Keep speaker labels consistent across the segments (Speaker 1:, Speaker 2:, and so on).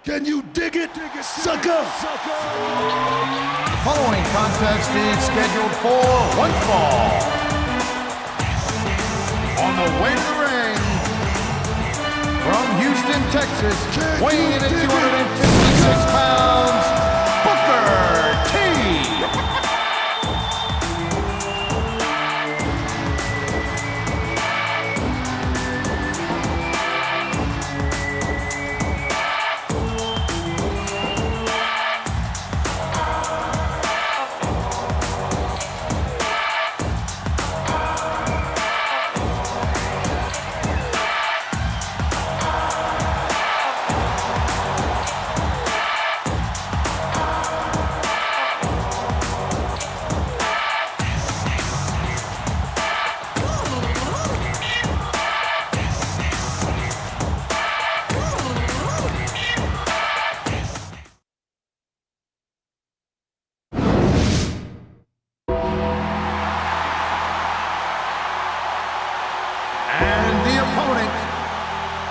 Speaker 1: Can you dig it, sucker?
Speaker 2: The following contest is scheduled for one fall. On the way to the ring, from Houston, Texas, weighing in at 256 pounds, Booker T.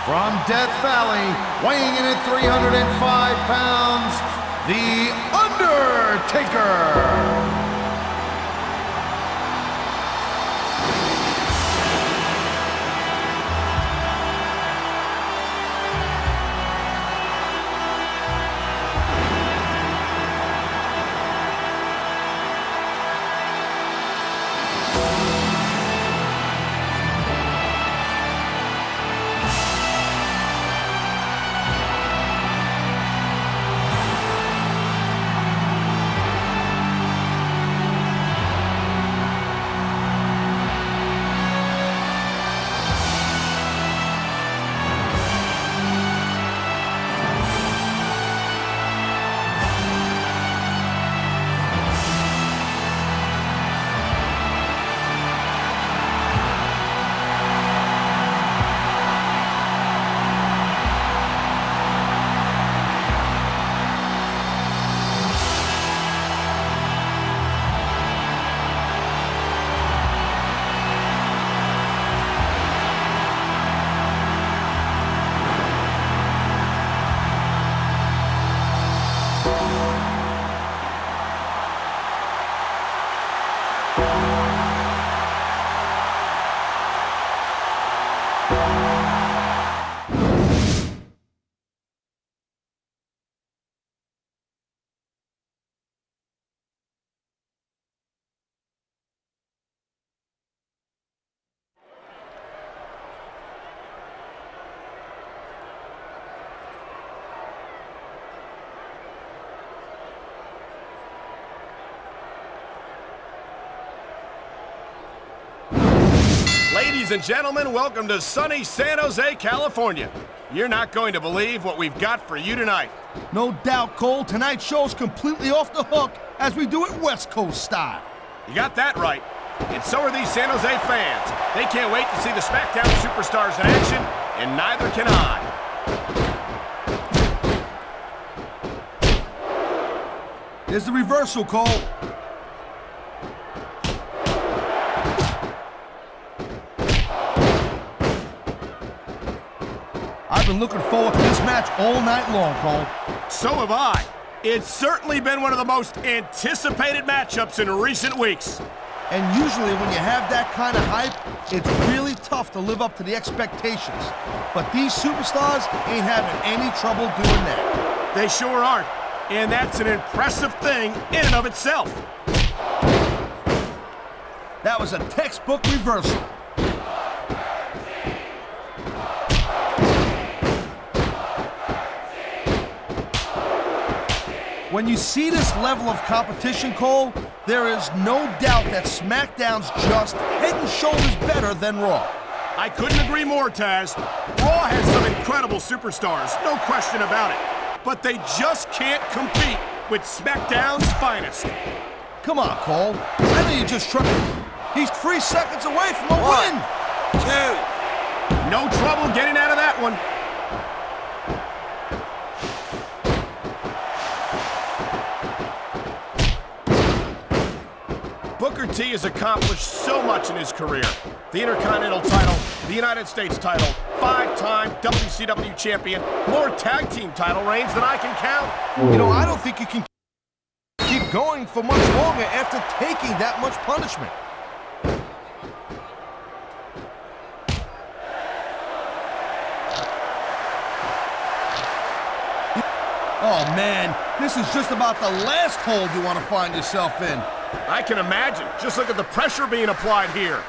Speaker 2: From Death Valley, weighing in at 305 pounds, the Undertaker.
Speaker 3: Ladies and gentlemen, welcome to sunny San Jose, California. You're not going to believe what we've got for you tonight.
Speaker 1: No doubt, Cole. Tonight's show's completely off the hook as we do it West Coast style.
Speaker 3: You got that right. And so are these San Jose fans. They can't wait to see the SmackDown superstars in action, and neither can I.
Speaker 1: There's the reversal, Cole. I've been looking forward to this match all night long, Cole.
Speaker 3: So have I. It's certainly been one of the most anticipated matchups in recent weeks.
Speaker 1: And usually when you have that kind of hype, it's really tough to live up to the expectations. But these superstars ain't having any trouble doing that.
Speaker 3: They sure aren't. And that's an impressive thing in and of itself.
Speaker 1: That was a textbook reversal. When you see this level of competition, Cole, there is no doubt that SmackDown's just head and shoulders better than Raw.
Speaker 3: I couldn't agree more, Taz. Raw has some incredible superstars, no question about it. But they just can't compete with SmackDown's finest.
Speaker 1: Come on, Cole. I know you just tripped. He's 3 seconds away from a win.
Speaker 3: 2. No trouble getting out of that one. Booker T has accomplished so much in his career. The Intercontinental title, the United States title, 5-time three-time WCW champion, more tag team title reigns than I can count.
Speaker 1: You know, I don't think you can keep going for much longer after taking that much punishment. Oh man, this is just about the last hold you want to find yourself in.
Speaker 3: I can imagine. Just look at the pressure being applied here.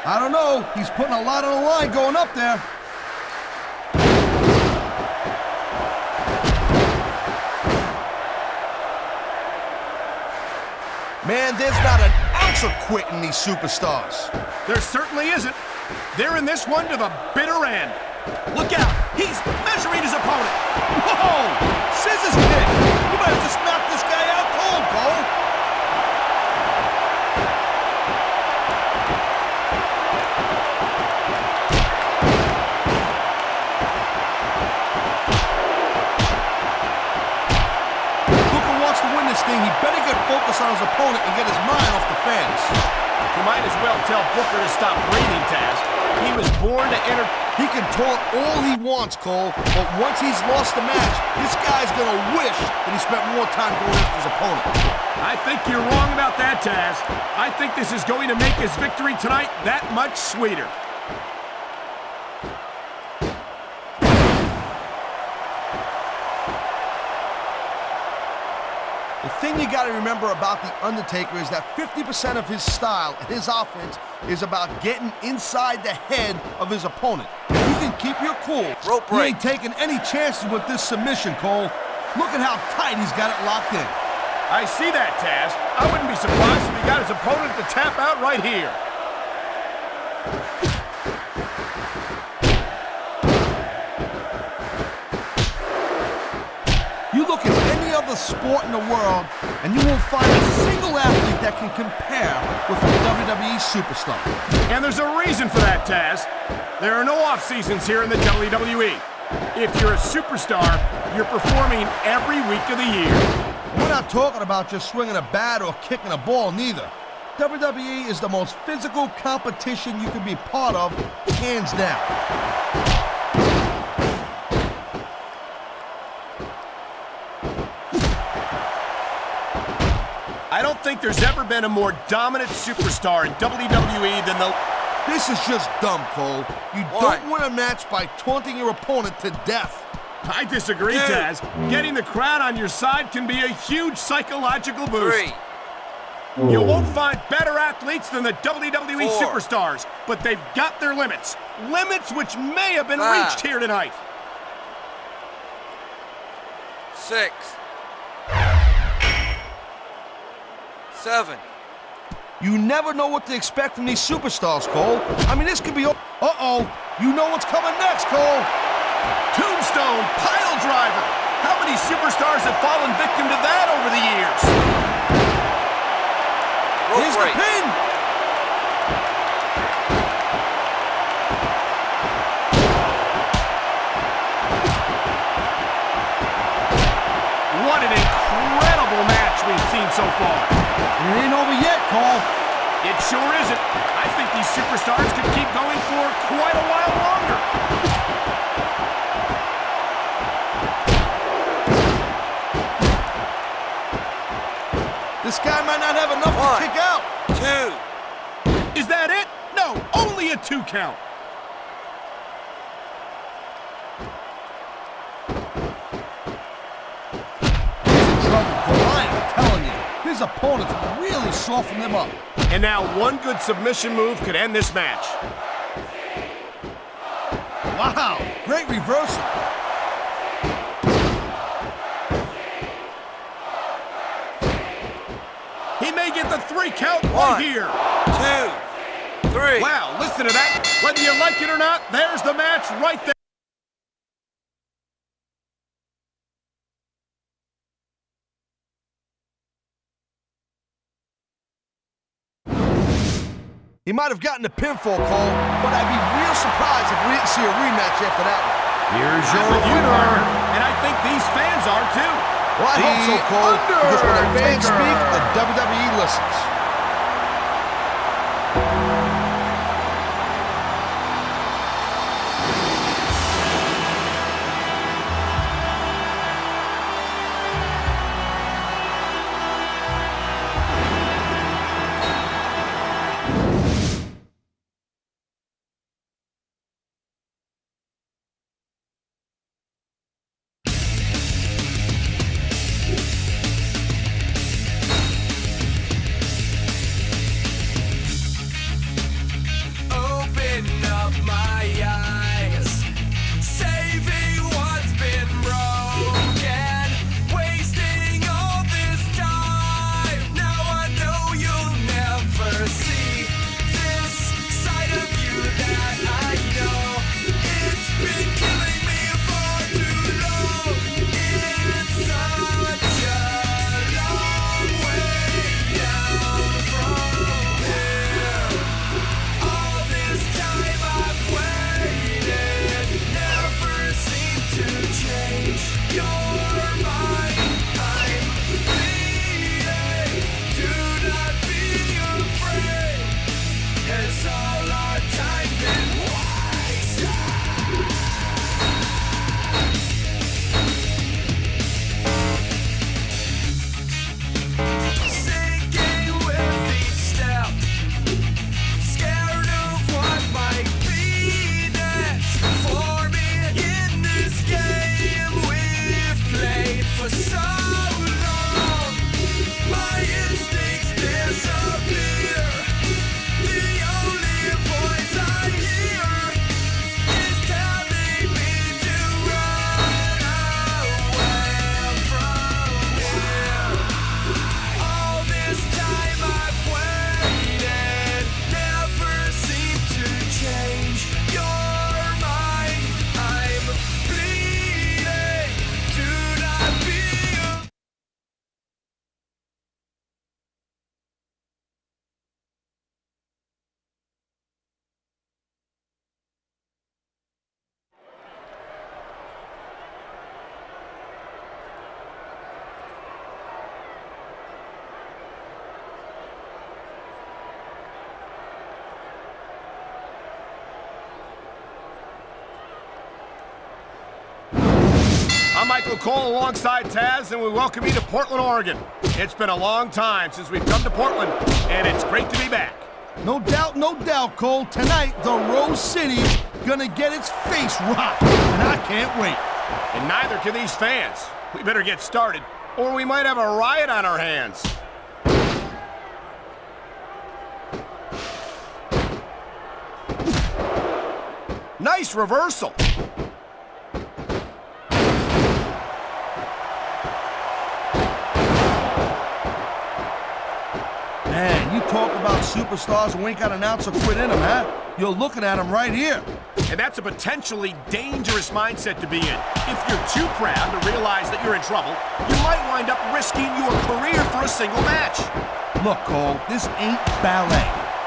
Speaker 1: I don't know, he's putting a lot on the line going up there. Man, there's not an ounce of quit in these superstars.
Speaker 3: There certainly isn't. They're in this one to the bitter end. Look out! He's measuring his opponent.
Speaker 1: Whoa! Scissors kick! You might have just knocked this guy out cold, Cole. Booker wants to win this thing. He better get focused on his opponent and get his mind off the fans.
Speaker 3: You might as well tell Booker to stop breathing, Taz. He was born to enter.
Speaker 1: He can taunt all he wants, Cole, but once he's lost the match, this guy's gonna wish that he spent more time going after his opponent.
Speaker 3: I think you're wrong about that, Taz. I think this is going to make his victory tonight that much sweeter.
Speaker 1: The thing you gotta remember about The Undertaker is that 50% of his style and his offense is about getting inside the head of his opponent. If you can keep your cool,
Speaker 2: Rope
Speaker 1: he
Speaker 2: break.
Speaker 1: ain't taking any chances with this submission, Cole. Look at how tight he's got it locked in.
Speaker 3: I see that, Taz. I wouldn't be surprised if he got his opponent to tap out right here.
Speaker 1: You look at any other sport in the world, and you won't find a single athlete that can compare with a WWE superstar.
Speaker 3: And there's a reason for that, Taz. There are no off-seasons here in the WWE. If you're a superstar, you're performing every week of the year.
Speaker 1: We're not talking about just swinging a bat or kicking a ball, neither. WWE is the most physical competition you can be part of, hands down.
Speaker 3: I don't think there's ever been a more dominant superstar in WWE than the...
Speaker 1: This is just dumb, Cole. You don't win a match by taunting your opponent to death.
Speaker 3: I disagree, Taz. Getting the crowd on your side can be a huge psychological boost. You won't find better athletes than the WWE superstars, but they've got their limits. Limits which may have been reached here tonight.
Speaker 4: 6, 7.
Speaker 1: You never know what to expect from these superstars, Cole. I mean, this could be... Uh-oh. You know what's coming next, Cole.
Speaker 3: Tombstone pile driver. How many superstars have fallen victim to that over the years?
Speaker 1: Here's the pin.
Speaker 3: What an incredible match we've seen so far.
Speaker 1: It ain't over yet, Cole.
Speaker 3: It sure isn't. I think these superstars could keep going for quite a while longer.
Speaker 1: This guy might not have enough to kick out.
Speaker 4: 2.
Speaker 3: Is that it? No, only a 2 count.
Speaker 1: He's in trouble, Cole. I am telling you. His opponents really softened him up.
Speaker 3: And now one good submission move could end this match.
Speaker 1: Wow, great reversal.
Speaker 3: He may get the 3 count right here.
Speaker 4: 2, 3.
Speaker 3: Wow, listen to that. Whether you like it or not, there's the match right there.
Speaker 1: He might have gotten the pinfall, Cole, but I'd be real surprised if we didn't see a rematch after that one.
Speaker 3: Here's your winner. And I think these fans are too.
Speaker 1: Well, I hope so, Cole, because when the fans speak, the WWE listens.
Speaker 3: I'm Michael Cole alongside Taz, and we welcome you to Portland, Oregon. It's been a long time since we've come to Portland, and it's great to be back.
Speaker 1: No doubt, Cole. Tonight, the Rose City's gonna get its face rocked, and I can't wait.
Speaker 3: And neither can these fans. We better get started, or we might have a riot on our hands. Nice reversal.
Speaker 1: Man, you talk about superstars who ain't got an ounce of quit in them, huh? You're looking at them right here.
Speaker 3: And that's a potentially dangerous mindset to be in. If you're too proud to realize that you're in trouble, you might wind up risking your career for a single match.
Speaker 1: Look, Cole, this ain't ballet.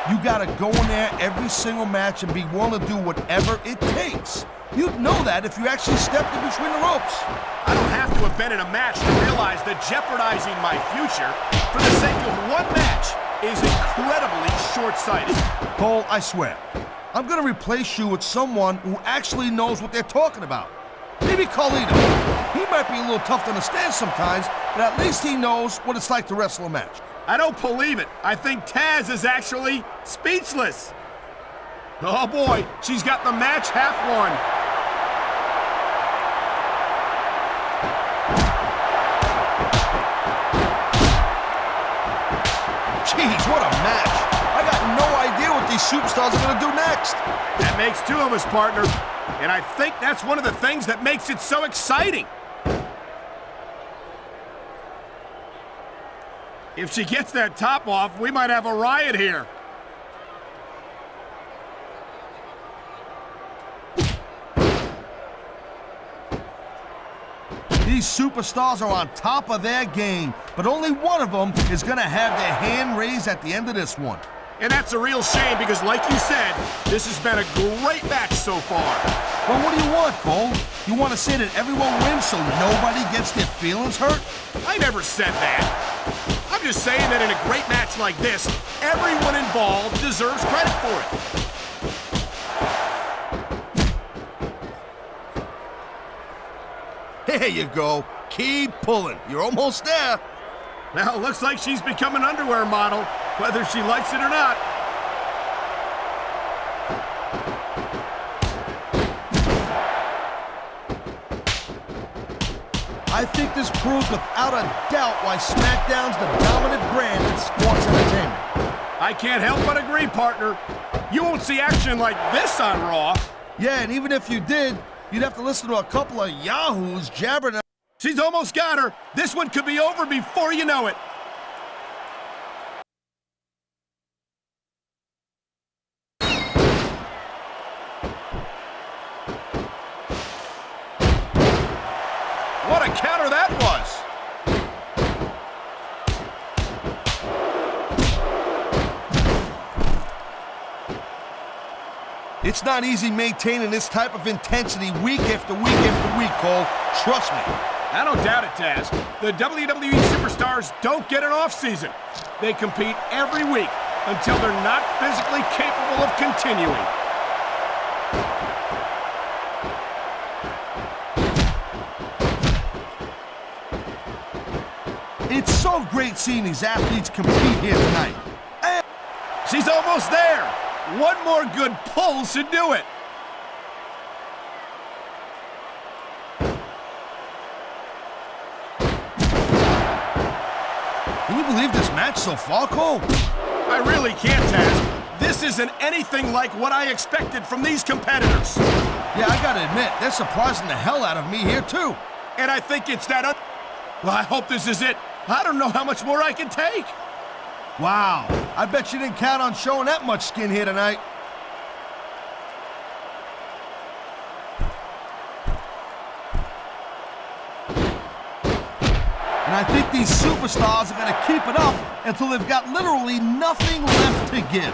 Speaker 1: You gotta go in there every single match and be willing to do whatever it takes. You'd know that if you actually stepped in between the ropes.
Speaker 3: I don't have to have been in a match to realize that jeopardizing my future for the sake of one match is incredibly short-sighted.
Speaker 1: Cole, I swear, I'm gonna replace you with someone who actually knows what they're talking about. Maybe Carlito. He might be a little tough to understand sometimes, but at least he knows what it's like to wrestle a match.
Speaker 3: I don't believe it. I think Taz is actually speechless. Oh boy, she's got the match half won.
Speaker 1: Jeez, what a match. I got no idea what these superstars are gonna do next.
Speaker 3: That makes two of us, partner. And I think that's one of the things that makes it so exciting. If she gets that top off, we might have a riot here.
Speaker 1: These superstars are on top of their game, but only one of them is gonna have their hand raised at the end of this one.
Speaker 3: And that's a real shame because, like you said, this has been a great match so far.
Speaker 1: Well, what do you want, Cole? You want to say that everyone wins so nobody gets their feelings hurt?
Speaker 3: I never said that. I'm just saying that in a great match like this, everyone involved deserves credit for
Speaker 1: it. There you go. Keep pulling. You're almost there.
Speaker 3: Well, looks like she's become an underwear model, whether she likes it or not.
Speaker 1: I think this proves without a doubt why SmackDown's the dominant brand in sports entertainment.
Speaker 3: I can't help but agree, partner. You won't see action like this on Raw.
Speaker 1: Yeah, and even if you did, you'd have to listen to a couple of yahoos jabbering.
Speaker 3: She's almost got her. This one could be over before you know it. What a counter that was!
Speaker 1: It's not easy maintaining this type of intensity week after week after week, Cole. Trust me.
Speaker 3: I don't doubt it, Taz. The WWE superstars don't get an off-season. They compete every week until they're not physically capable of continuing.
Speaker 1: It's so great seeing these athletes compete here tonight. And
Speaker 3: she's almost there. One more good pull should do it.
Speaker 1: Can you believe this match so far, Cole?
Speaker 3: I really can't, Taz. This isn't anything like what I expected from these competitors.
Speaker 1: Yeah, I gotta admit, they're surprising the hell out of me here, too.
Speaker 3: And I think it's that... Well, I hope this is it. I don't know how much more I can take.
Speaker 1: Wow, I bet you didn't count on showing that much skin here tonight. And I think these superstars are going to keep it up until they've got literally nothing left to give.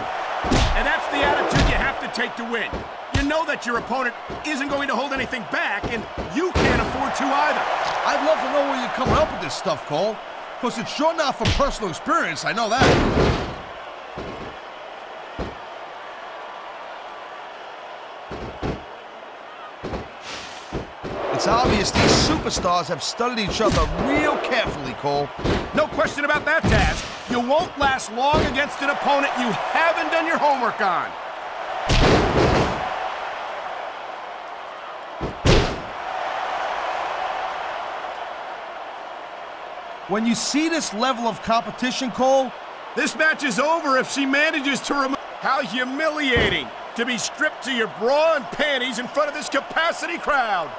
Speaker 3: And that's the attitude you have to take to win. You know that your opponent isn't going to hold anything back, and you can't afford to either.
Speaker 1: I'd love to know where you're coming up with this stuff, Cole. Because it's sure not from personal experience, I know that. It's It's obvious these superstars have studied each other real carefully, Cole.
Speaker 3: No question about that, Taz. You won't last long against an opponent you haven't done your homework on.
Speaker 1: When you see this level of competition, Cole,
Speaker 3: this match is over if she manages to remove. How humiliating to be stripped to your bra and panties in front of this capacity crowd.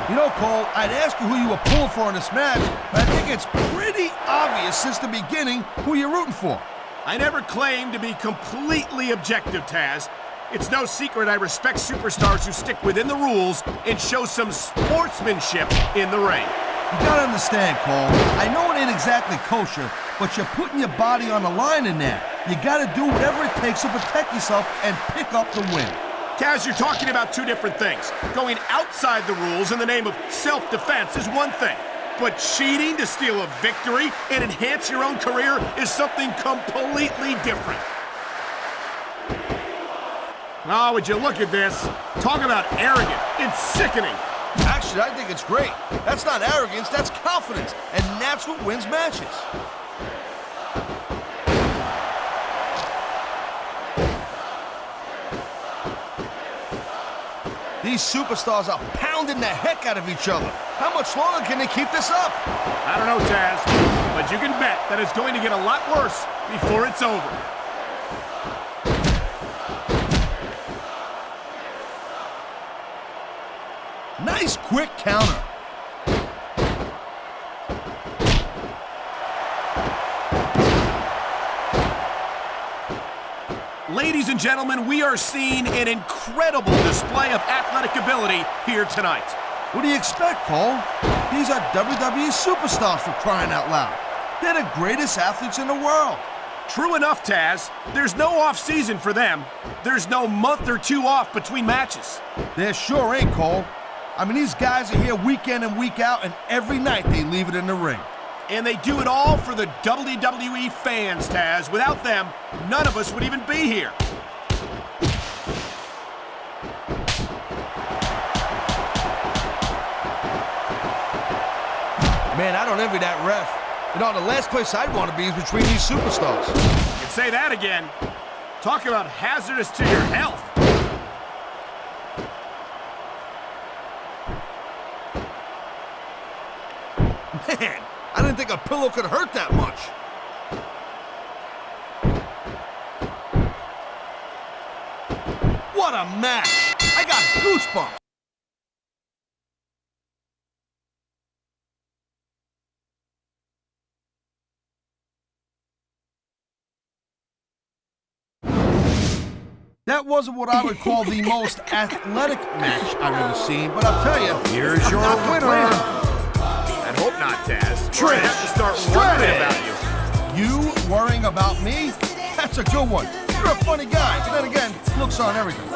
Speaker 1: You know, Cole, I'd ask you who you were pulling for in this match, but I think it's pretty obvious since the beginning who you're rooting for.
Speaker 3: I never claimed to be completely objective, Taz. It's no secret I respect superstars who stick within the rules and show some sportsmanship in the ring.
Speaker 1: You gotta understand, Cole, I know it ain't exactly kosher, but you're putting your body on the line in there. You gotta do whatever it takes to protect yourself and pick up the win.
Speaker 3: Taz, you're talking about two different things. Going outside the rules in the name of self-defense is one thing, but cheating to steal a victory and enhance your own career is something completely different. Oh, would you look at this? Talk about arrogant. It's sickening.
Speaker 1: Actually, I think it's great. That's not arrogance, that's confidence, and that's what wins matches. These superstars are pounding the heck out of each other. How much longer can they keep this up?
Speaker 3: I don't know, Taz, but you can bet that it's going to get a lot worse before it's over.
Speaker 1: Nice quick counter.
Speaker 3: Ladies and gentlemen, we are seeing an incredible display of athletic ability here tonight.
Speaker 1: What do you expect, Cole? These are WWE superstars, for crying out loud. They're the greatest athletes in the world.
Speaker 3: True enough, Taz. There's no off-season for them. There's no month or two off between matches.
Speaker 1: There sure ain't, Cole. I mean, these guys are here week in and week out, and every night they leave it in the ring.
Speaker 3: And they do it all for the WWE fans, Taz. Without them, none of us would even be here.
Speaker 1: Man, I don't envy that ref. You know, the last place I'd want to be is between these superstars.
Speaker 3: You can say that again. Talk about hazardous to your health.
Speaker 1: Man, I didn't think a pillow could hurt that much. What a match! I got goosebumps. That wasn't what I would call the most athletic match I've ever seen, but I'll tell you,
Speaker 2: Here's your winner.
Speaker 3: I hope not, Taz.
Speaker 1: Trish,
Speaker 3: I have to start worrying about you.
Speaker 1: You worrying about me? That's a good one. You're a funny guy, but then again, looks on everything.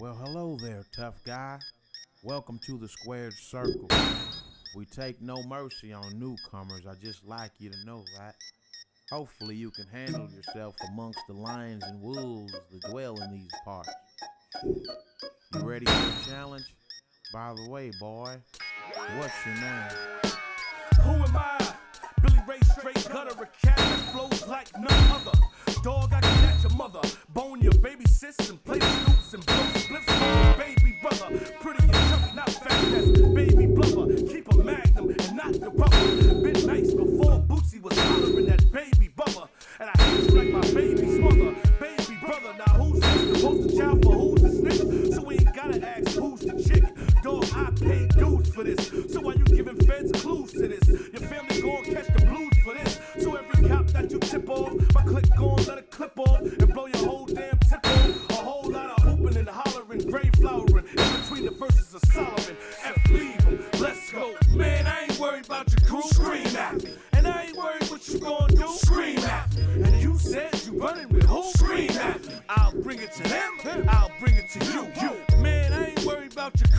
Speaker 5: Well, hello there, tough guy. Welcome to the squared circle. We take no mercy on newcomers. I just like you to know that. Hopefully you can handle yourself amongst the lions and wolves that dwell in these parts. You ready for a challenge? By the way, boy, what's your name?
Speaker 6: Who am I? Billy Ray, straight gutter, a cat that flows like none other. Dog, I can catch your mother, bone your baby sis and play scoops and blow spliffs with your baby brother. Pretty and chubby, not fat as baby blubber. Keep a magnum and not the rubber. Been nice before Bootsy was hollering that baby bubba. And I hate you like my baby's mother. Baby brother, now who's this? The poster child for who's the snitch? So we ain't gotta ask who's the chick. Dog, I paid dues for this. So why you giving feds clues to this? Your family gon' catch the blues for this. So every cop that you tip off, my click gon' let it clip off and blow your whole damn tip off. A whole lot of hooping and hollering.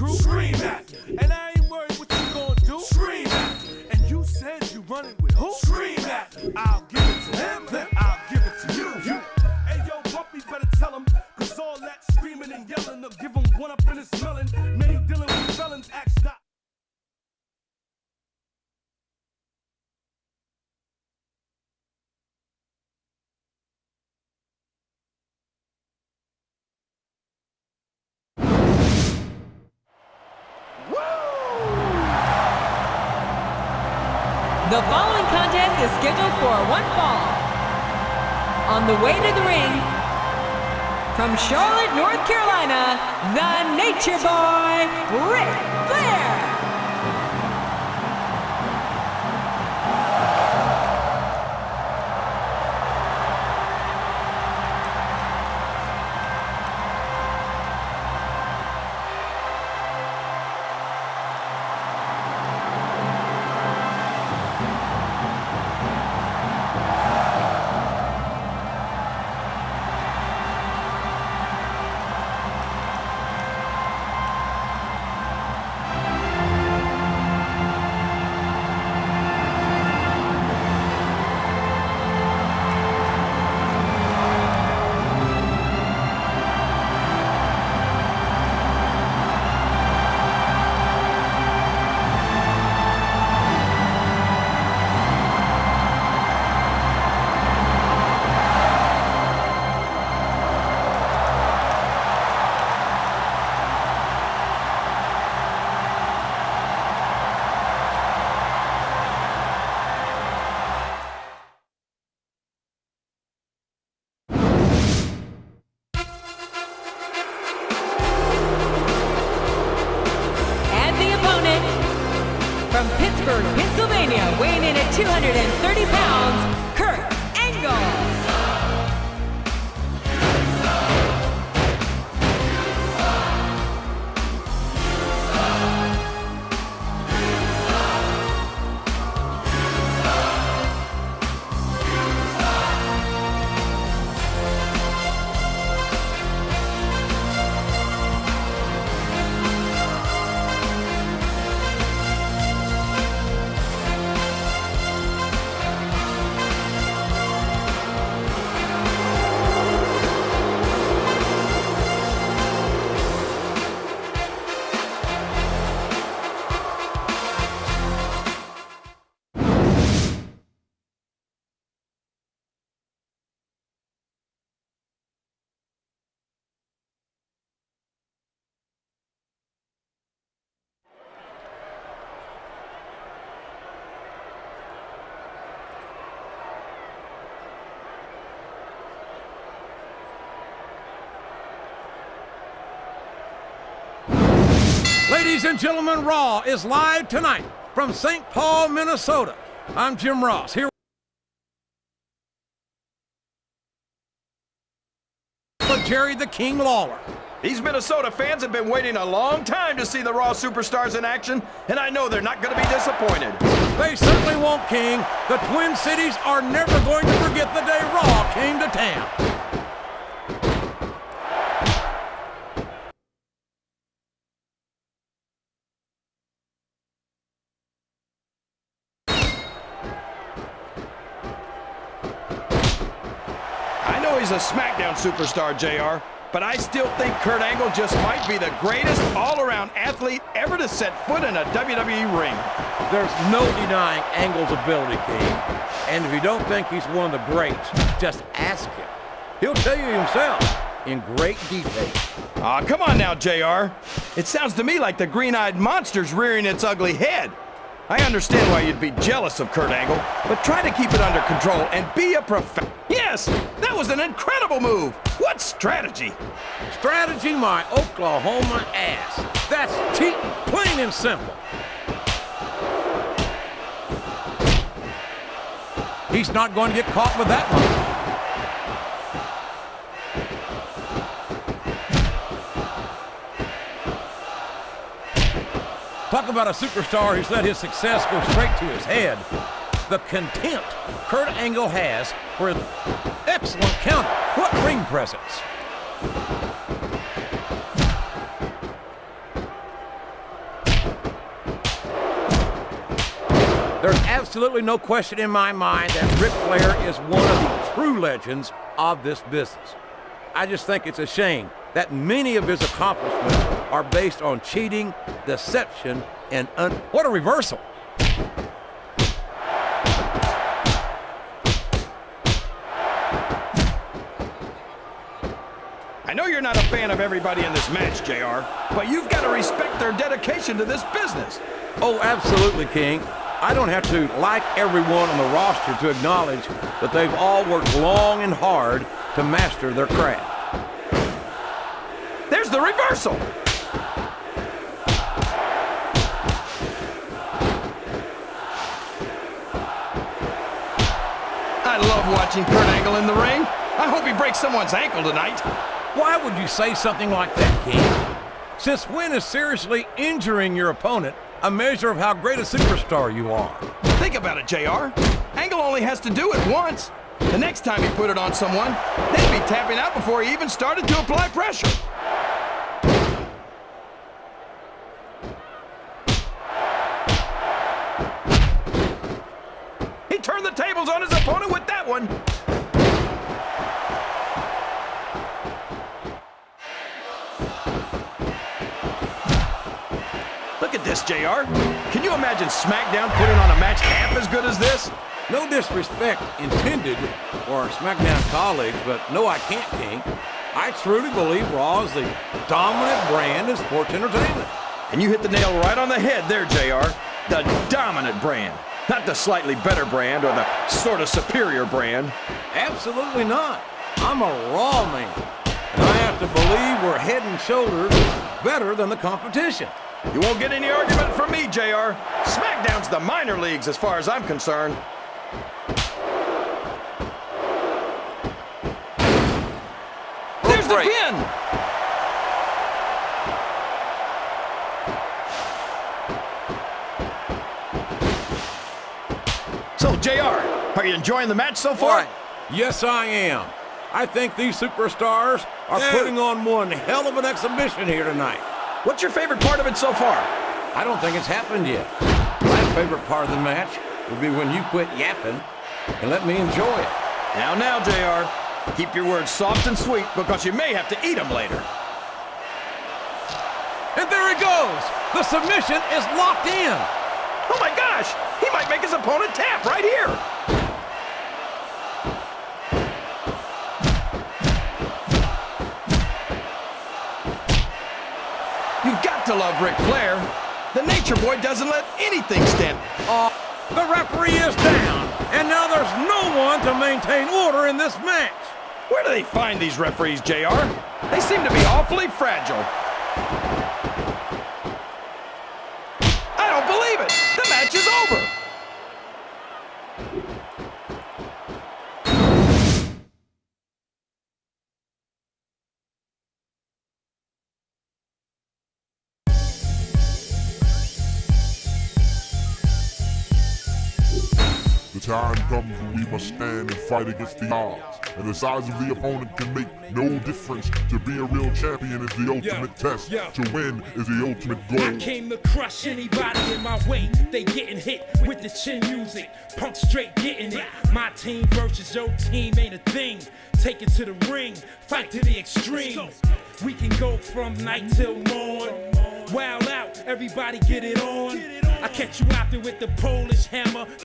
Speaker 6: crew? Scream at me. And I ain't worried what you gonna do? Scream at me. And you said you running with who? Scream at me. I'll give it to him, then I'll give it to you. Hey yo, Bumpy, better tell him, cause all that screaming and yelling will give him one up in his melon. Many dealing with felons, act stop.
Speaker 7: The following contest is scheduled for one fall. On the way to the ring, from Charlotte, North Carolina, the Nature Boy, Ric Flair. From Pittsburgh, Pennsylvania, weighing in at 230 pounds, Kurt Angle.
Speaker 8: Ladies and gentlemen, Raw is live tonight from St. Paul, Minnesota. I'm Jim Ross, here with Jerry the King Lawler.
Speaker 3: These Minnesota fans have been waiting a long time to see the Raw superstars in action, and I know they're not going to be disappointed.
Speaker 8: They certainly won't, King. The Twin Cities are never going to forget the day Raw came to town.
Speaker 3: He's a SmackDown superstar, JR, but I still think Kurt Angle just might be the greatest all-around athlete ever to set foot in a WWE ring.
Speaker 8: There's no denying Angle's ability, King. And if you don't think he's one of the greats, just ask him. He'll tell you himself in great detail.
Speaker 3: Aw, come on now, JR. It sounds to me like the green-eyed monster's rearing its ugly head. I understand why you'd be jealous of Kurt Angle, but try to keep it under control and be a Yes! That was an incredible move! What strategy?
Speaker 8: Strategy, my Oklahoma ass. That's cheating, plain and simple. He's not going to get caught with that one. Talk about a superstar who's let his success go straight to his head. The contempt Kurt Angle has for his excellent counter. What ring presence. There's absolutely no question in my mind that Ric Flair is one of the true legends of this business. I just think it's a shame that many of his accomplishments are based on cheating, deception, and what a reversal.
Speaker 3: I know you're not a fan of everybody in this match, JR, but you've got to respect their dedication to this business.
Speaker 8: Oh, absolutely, King. I don't have to like everyone on the roster to acknowledge that they've all worked long and hard to master their craft.
Speaker 3: There's the reversal. I love watching Kurt Angle in the ring. I hope he breaks someone's ankle tonight.
Speaker 8: Why would you say something like that, King? Since when is seriously injuring your opponent a measure of how great a superstar you are?
Speaker 3: Think about it, JR. Angle only has to do it once. The next time he put it on someone, they'd be tapping out before he even started to apply pressure. He turned the tables on his opponent with that one. Look at this, JR. Can you imagine SmackDown putting on a match half as good as this?
Speaker 8: No disrespect intended for our SmackDown colleagues, but no, I can't, King. I truly believe Raw is the dominant brand in sports entertainment.
Speaker 3: And you hit the nail right on the head there, JR. The dominant brand. Not the slightly better brand or the sort of superior brand.
Speaker 8: Absolutely not. I'm a Raw man. And I have to believe we're head and shoulders better than the competition.
Speaker 3: You won't get any argument from me, JR. SmackDown's the minor leagues as far as I'm concerned. There's the pin! So, JR, are you enjoying the match so far?
Speaker 8: Yes, I am. I think these superstars are putting on one hell of an exhibition here tonight.
Speaker 3: What's your favorite part of it so far?
Speaker 8: I don't think it's happened yet. My favorite part of the match would be when you quit yapping and let me enjoy it.
Speaker 3: Now, JR. Keep your words soft and sweet because you may have to eat them later.
Speaker 8: And there he goes. The submission is locked in.
Speaker 3: Oh my gosh! He might make his opponent tap right here. You've got to love Ric Flair. The Nature Boy doesn't let anything stand.
Speaker 8: The referee is down, and now there's no one to maintain order in this match.
Speaker 3: Where do they find these referees, JR? They seem to be awfully fragile. I don't believe it. The match is over.
Speaker 9: The time comes when we must stand and fight against the odds, and the size of the opponent can make no difference. To be a real champion is the ultimate test. To win is the ultimate goal.
Speaker 6: I came to crush anybody in my way. They getting hit with the chin music. Punk straight getting it. My team versus your team ain't a thing. Take it to the ring, fight to the extreme. We can go from night till morn. Wild out, everybody get it on. I catch you out there with the Polish hammer.